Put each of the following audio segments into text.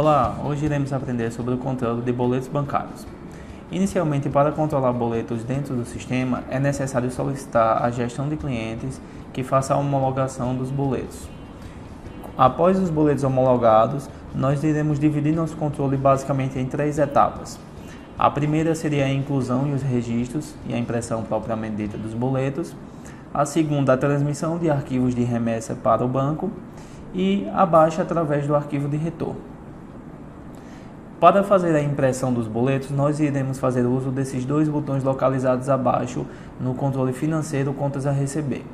Olá, hoje iremos aprender sobre o controle de boletos bancários. Inicialmente, para controlar boletos dentro do sistema, é necessário solicitar à gestão de clientes que faça a homologação dos boletos. Após os boletos homologados, nós iremos dividir nosso controle basicamente em 3 etapas. A primeira seria a inclusão e os registros e a impressão propriamente dita dos boletos. A segunda, a transmissão de arquivos de remessa para o banco e a baixa através do arquivo de retorno. Para fazer a impressão dos boletos, nós iremos fazer uso desses 2 botões localizados abaixo no controle financeiro Contas a Receber.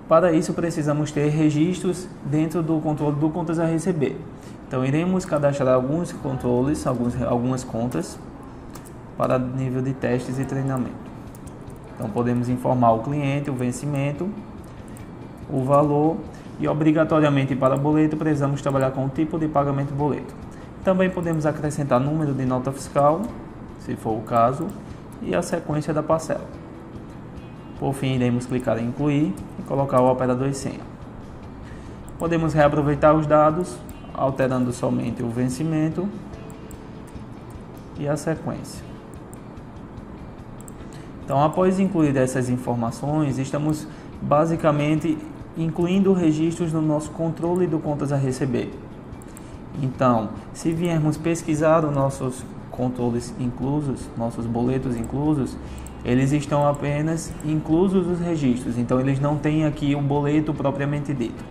Para isso, precisamos ter registros dentro do controle do Contas a Receber. Então, iremos cadastrar alguns controles, algumas contas, para nível de testes e treinamento. Então, podemos informar o cliente, o vencimento, o valor e, obrigatoriamente, para boleto, precisamos trabalhar com o tipo de pagamento boleto. Também podemos acrescentar número de nota fiscal, se for o caso, e a sequência da parcela. Por fim, iremos clicar em incluir e colocar o operador e senha. Podemos reaproveitar os dados, alterando somente o vencimento e a sequência. Então, após incluir essas informações, estamos basicamente incluindo registros no nosso controle do Contas a Receber. Então, se viermos pesquisar os nossos controles inclusos, nossos boletos inclusos, eles estão apenas inclusos os registros, então eles não têm aqui o boleto propriamente dito.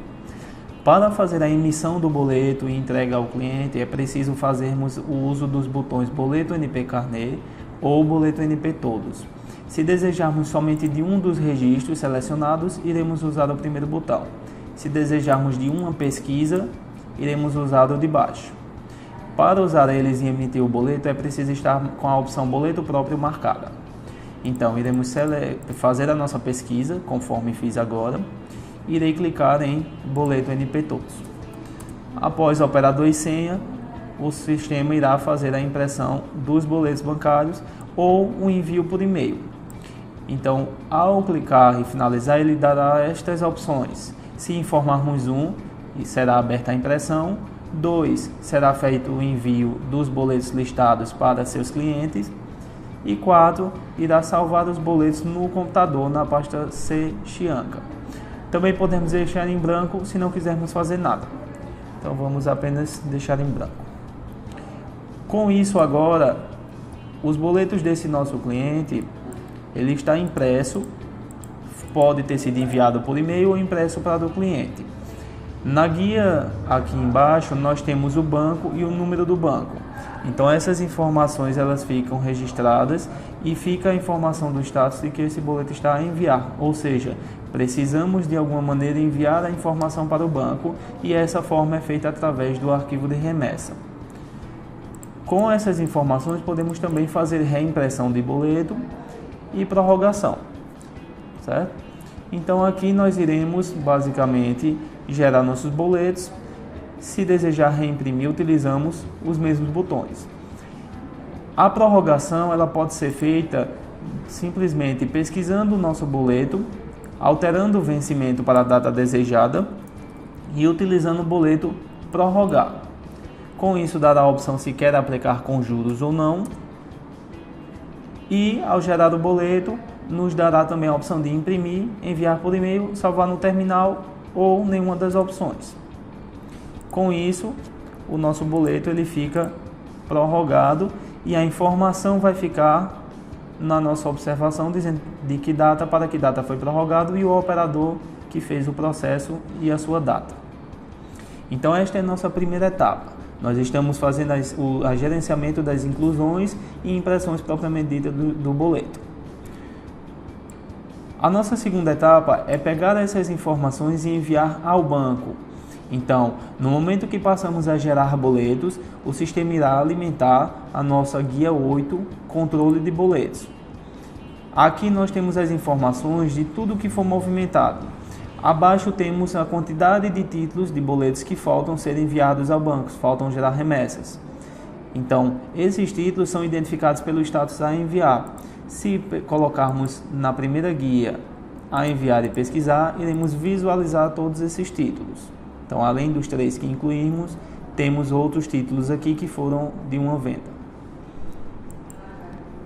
Para fazer a emissão do boleto e entrega ao cliente, é preciso fazermos o uso dos botões Boleto NP Carnê ou Boleto NP Todos. Se desejarmos somente de um dos registros selecionados, iremos usar o primeiro botão. Se desejarmos de uma pesquisa, iremos usar o de baixo. Para usar eles e emitir o boleto, é preciso estar com a opção Boleto Próprio marcada. Então, iremos fazer a nossa pesquisa, conforme fiz agora. Irei clicar em Boleto NP Todos. Após operador e senha, o sistema irá fazer a impressão dos boletos bancários ou o envio por e-mail. Então, ao clicar e finalizar, ele dará estas opções. Se informarmos 1, será aberta a impressão. 2, será feito o envio dos boletos listados para seus clientes. E 4, irá salvar os boletos no computador na pasta C Chianca. Também podemos deixar em branco se não quisermos fazer nada. Então, vamos apenas deixar em branco. Com isso agora, os boletos desse nosso cliente, ele está impresso, pode ter sido enviado por e-mail ou impresso para o cliente. Na guia aqui embaixo nós temos o banco e o número do banco. Então essas informações elas ficam registradas e fica a informação do status de que esse boleto está a enviar. Ou seja, precisamos de alguma maneira enviar a informação para o banco e essa forma é feita através do arquivo de remessa. Com essas informações podemos também fazer reimpressão de boleto e prorrogação, certo? Então aqui nós iremos basicamente gerar nossos boletos. Se desejar reimprimir, utilizamos os mesmos botões. A prorrogação ela pode ser feita simplesmente pesquisando o nosso boleto, alterando o vencimento para a data desejada e utilizando o boleto prorrogar. Com isso dará a opção se quer aplicar com juros ou não. E ao gerar o boleto, nos dará também a opção de imprimir, enviar por e-mail, salvar no terminal ou nenhuma das opções. Com isso, o nosso boleto ele fica prorrogado e a informação vai ficar na nossa observação dizendo de que data para que data foi prorrogado e o operador que fez o processo e a sua data. Então esta é a nossa primeira etapa. Nós estamos fazendo o gerenciamento das inclusões e impressões propriamente ditas do boleto. A nossa segunda etapa é pegar essas informações e enviar ao banco. Então, no momento que passamos a gerar boletos, o sistema irá alimentar a nossa guia 8, controle de boletos. Aqui nós temos as informações de tudo que for movimentado. Abaixo temos a quantidade de títulos de boletos que faltam ser enviados ao banco, faltam gerar remessas. Então, esses títulos são identificados pelo status a enviar. Se colocarmos na primeira guia a enviar e pesquisar, iremos visualizar todos esses títulos. Então, além dos 3 que incluímos, temos outros títulos aqui que foram de uma venda.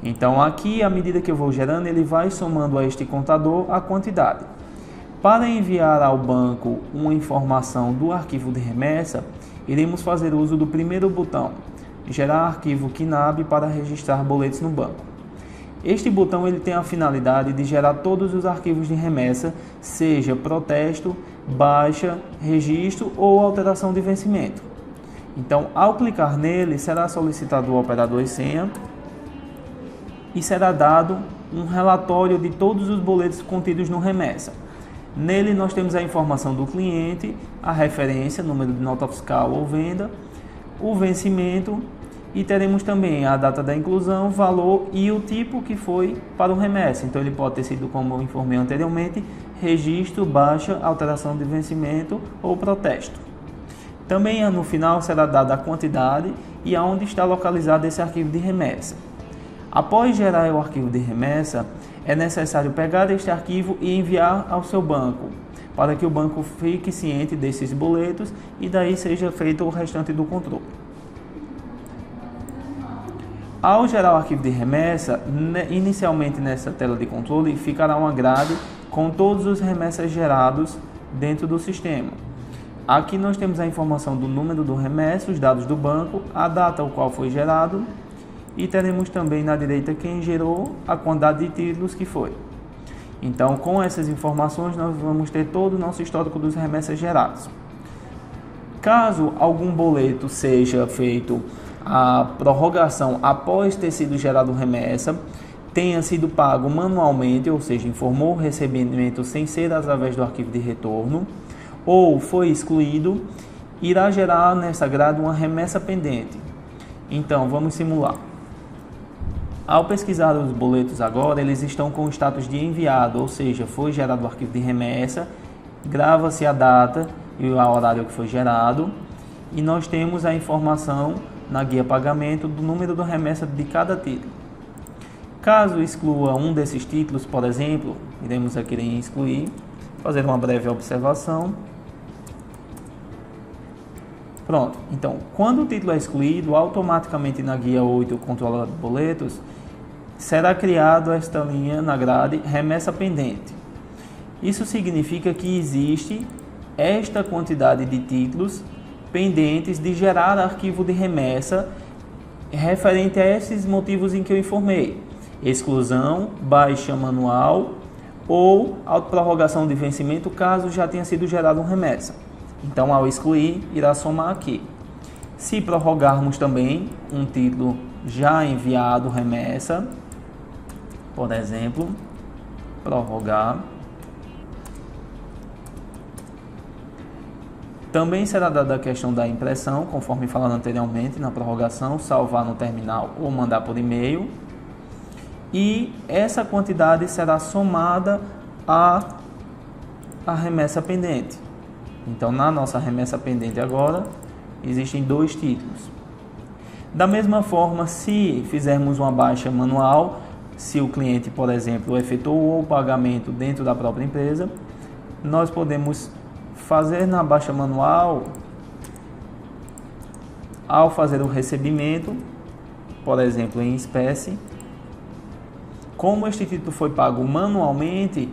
Então aqui, à medida que eu vou gerando, ele vai somando a este contador a quantidade. Para enviar ao banco uma informação do arquivo de remessa, iremos fazer uso do primeiro botão, gerar arquivo KNAB para registrar boletos no banco. Este botão ele tem a finalidade de gerar todos os arquivos de remessa, seja protesto, baixa, registro ou alteração de vencimento. Então, ao clicar nele, será solicitado o operador e senha e será dado um relatório de todos os boletos contidos no remessa. Nele nós temos a informação do cliente, a referência, número de nota fiscal ou venda, o vencimento e teremos também a data da inclusão, valor e o tipo que foi para o remessa. Então ele pode ter sido, como eu informei anteriormente, registro, baixa, alteração de vencimento ou protesto. Também no final será dada a quantidade e aonde está localizado esse arquivo de remessa. Após gerar o arquivo de remessa, é necessário pegar este arquivo e enviar ao seu banco, para que o banco fique ciente desses boletos e daí seja feito o restante do controle. Ao gerar o arquivo de remessa, inicialmente nessa tela de controle ficará uma grade com todos os remessas gerados dentro do sistema. Aqui nós temos a informação do número do remessa, os dados do banco, a data ao qual foi gerado e teremos também na direita quem gerou, a quantidade de títulos que foi. Então, com essas informações, nós vamos ter todo o nosso histórico dos remessas gerados. Caso algum boleto seja feito a prorrogação após ter sido gerado remessa, tenha sido pago manualmente, ou seja, informou o recebimento sem ser através do arquivo de retorno, ou foi excluído, irá gerar nessa grade uma remessa pendente. Então, vamos simular. Ao pesquisar os boletos agora, eles estão com o status de enviado, ou seja, foi gerado o arquivo de remessa, grava-se a data e o horário que foi gerado, e nós temos a informação na guia pagamento do número da remessa de cada título. Caso exclua um desses títulos, por exemplo, iremos aqui em excluir, fazer uma breve observação. Pronto, então, quando o título é excluído, automaticamente na guia 8, controlador de boletos, será criado esta linha na grade remessa pendente. Isso significa que existe esta quantidade de títulos pendentes de gerar arquivo de remessa referente a esses motivos em que eu informei: exclusão, baixa manual ou autoprorrogação de vencimento, caso já tenha sido gerado um remessa. Então, ao excluir, irá somar aqui. Se prorrogarmos também um título já enviado remessa, por exemplo, prorrogar, também será dada a questão da impressão, conforme falado anteriormente na prorrogação, salvar no terminal ou mandar por e-mail. E essa quantidade será somada à remessa pendente. Então, na nossa remessa pendente agora, existem 2 títulos. Da mesma forma, se fizermos uma baixa manual, se o cliente, por exemplo, efetuou o pagamento dentro da própria empresa, nós podemos fazer na baixa manual, ao fazer o recebimento, por exemplo, em espécie. Como este título foi pago manualmente,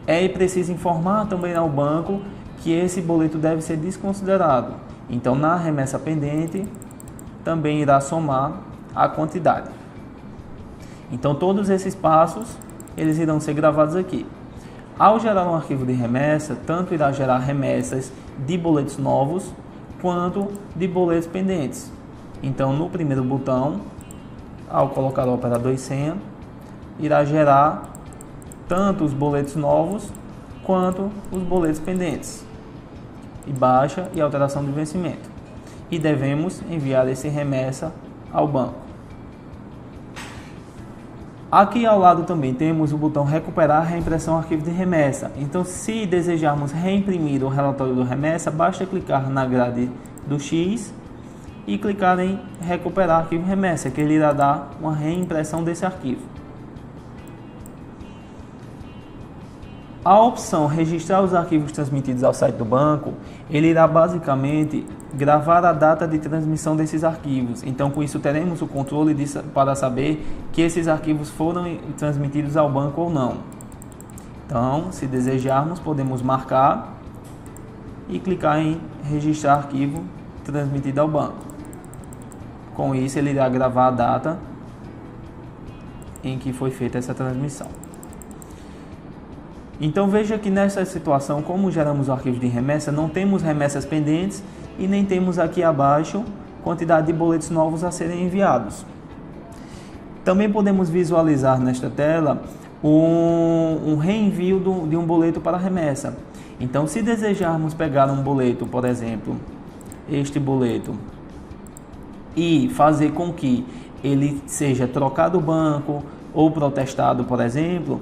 é preciso informar também ao banco que esse boleto deve ser desconsiderado. Então, na remessa pendente, também irá somar a quantidade. Então, todos esses passos, eles irão ser gravados aqui. Ao gerar um arquivo de remessa, tanto irá gerar remessas de boletos novos, quanto de boletos pendentes. Então, no primeiro botão, ao colocar o operador e senha, irá gerar tanto os boletos novos, quanto os boletos pendentes, e baixa e alteração de vencimento. E devemos enviar esse remessa ao banco. Aqui ao lado também temos o botão recuperar reimpressão arquivo de remessa. Então, se desejarmos reimprimir o relatório do remessa, basta clicar na grade do X e clicar em recuperar arquivo remessa, que ele irá dar uma reimpressão desse arquivo. A opção registrar os arquivos transmitidos ao site do banco, ele irá basicamente gravar a data de transmissão desses arquivos. Então, com isso, teremos o controle para saber que esses arquivos foram transmitidos ao banco ou não. Então, se desejarmos, podemos marcar e clicar em registrar arquivo transmitido ao banco. Com isso, ele irá gravar a data em que foi feita essa transmissão. Então veja que nessa situação, como geramos o arquivo de remessa, não temos remessas pendentes e nem temos aqui abaixo quantidade de boletos novos a serem enviados. Também podemos visualizar nesta tela um reenvio de um boleto para remessa. Então, se desejarmos pegar um boleto, por exemplo, este boleto, e fazer com que ele seja trocado do banco ou protestado, por exemplo,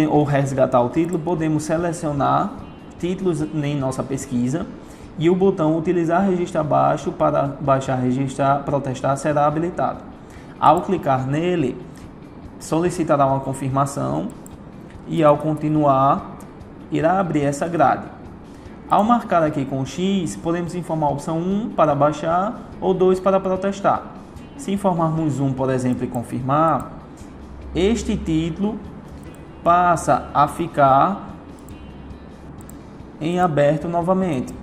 ou resgatar o título, podemos selecionar títulos em nossa pesquisa e o botão utilizar registro abaixo para baixar, registrar, protestar será habilitado. Ao clicar nele, solicitará uma confirmação e ao continuar, irá abrir essa grade. Ao marcar aqui com X, podemos informar a opção 1 para baixar ou 2 para protestar. Se informarmos 1, por exemplo, e confirmar, este título passa a ficar em aberto novamente.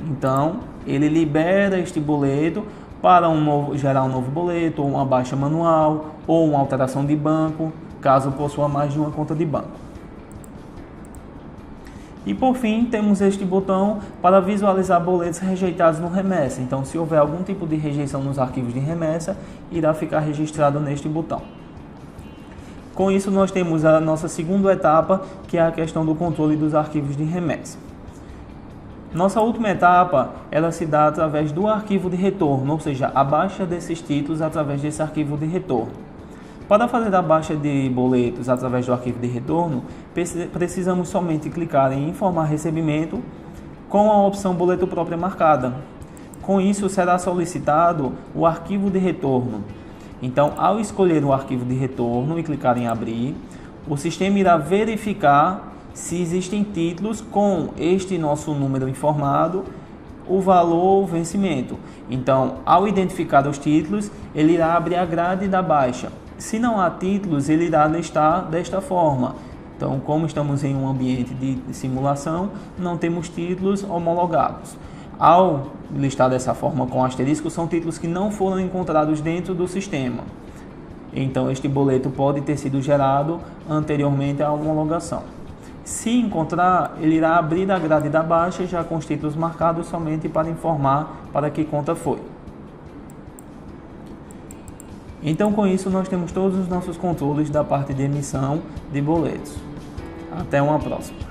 Então, ele libera este boleto para gerar um novo boleto, ou uma baixa manual, ou uma alteração de banco, caso possua mais de uma conta de banco. E por fim, temos este botão para visualizar boletos rejeitados no remessa. Então, se houver algum tipo de rejeição nos arquivos de remessa, irá ficar registrado neste botão. Com isso, nós temos a nossa segunda etapa, que é a questão do controle dos arquivos de remessa. Nossa última etapa, ela se dá através do arquivo de retorno, ou seja, a baixa desses títulos através desse arquivo de retorno. Para fazer a baixa de boletos através do arquivo de retorno, precisamos somente clicar em informar recebimento com a opção boleto própria marcada. Com isso, será solicitado o arquivo de retorno. Então, ao escolher o arquivo de retorno e clicar em abrir, o sistema irá verificar se existem títulos com este nosso número informado, o valor, o vencimento. Então, ao identificar os títulos, ele irá abrir a grade da baixa. Se não há títulos, ele irá listar desta forma. Então, como estamos em um ambiente de simulação, não temos títulos homologados. Ao listar dessa forma com asterisco, são títulos que não foram encontrados dentro do sistema. Então, este boleto pode ter sido gerado anteriormente à homologação. Se encontrar, ele irá abrir a grade da baixa já com os títulos marcados somente para informar para que conta foi. Então, com isso, nós temos todos os nossos controles da parte de emissão de boletos. Até uma próxima.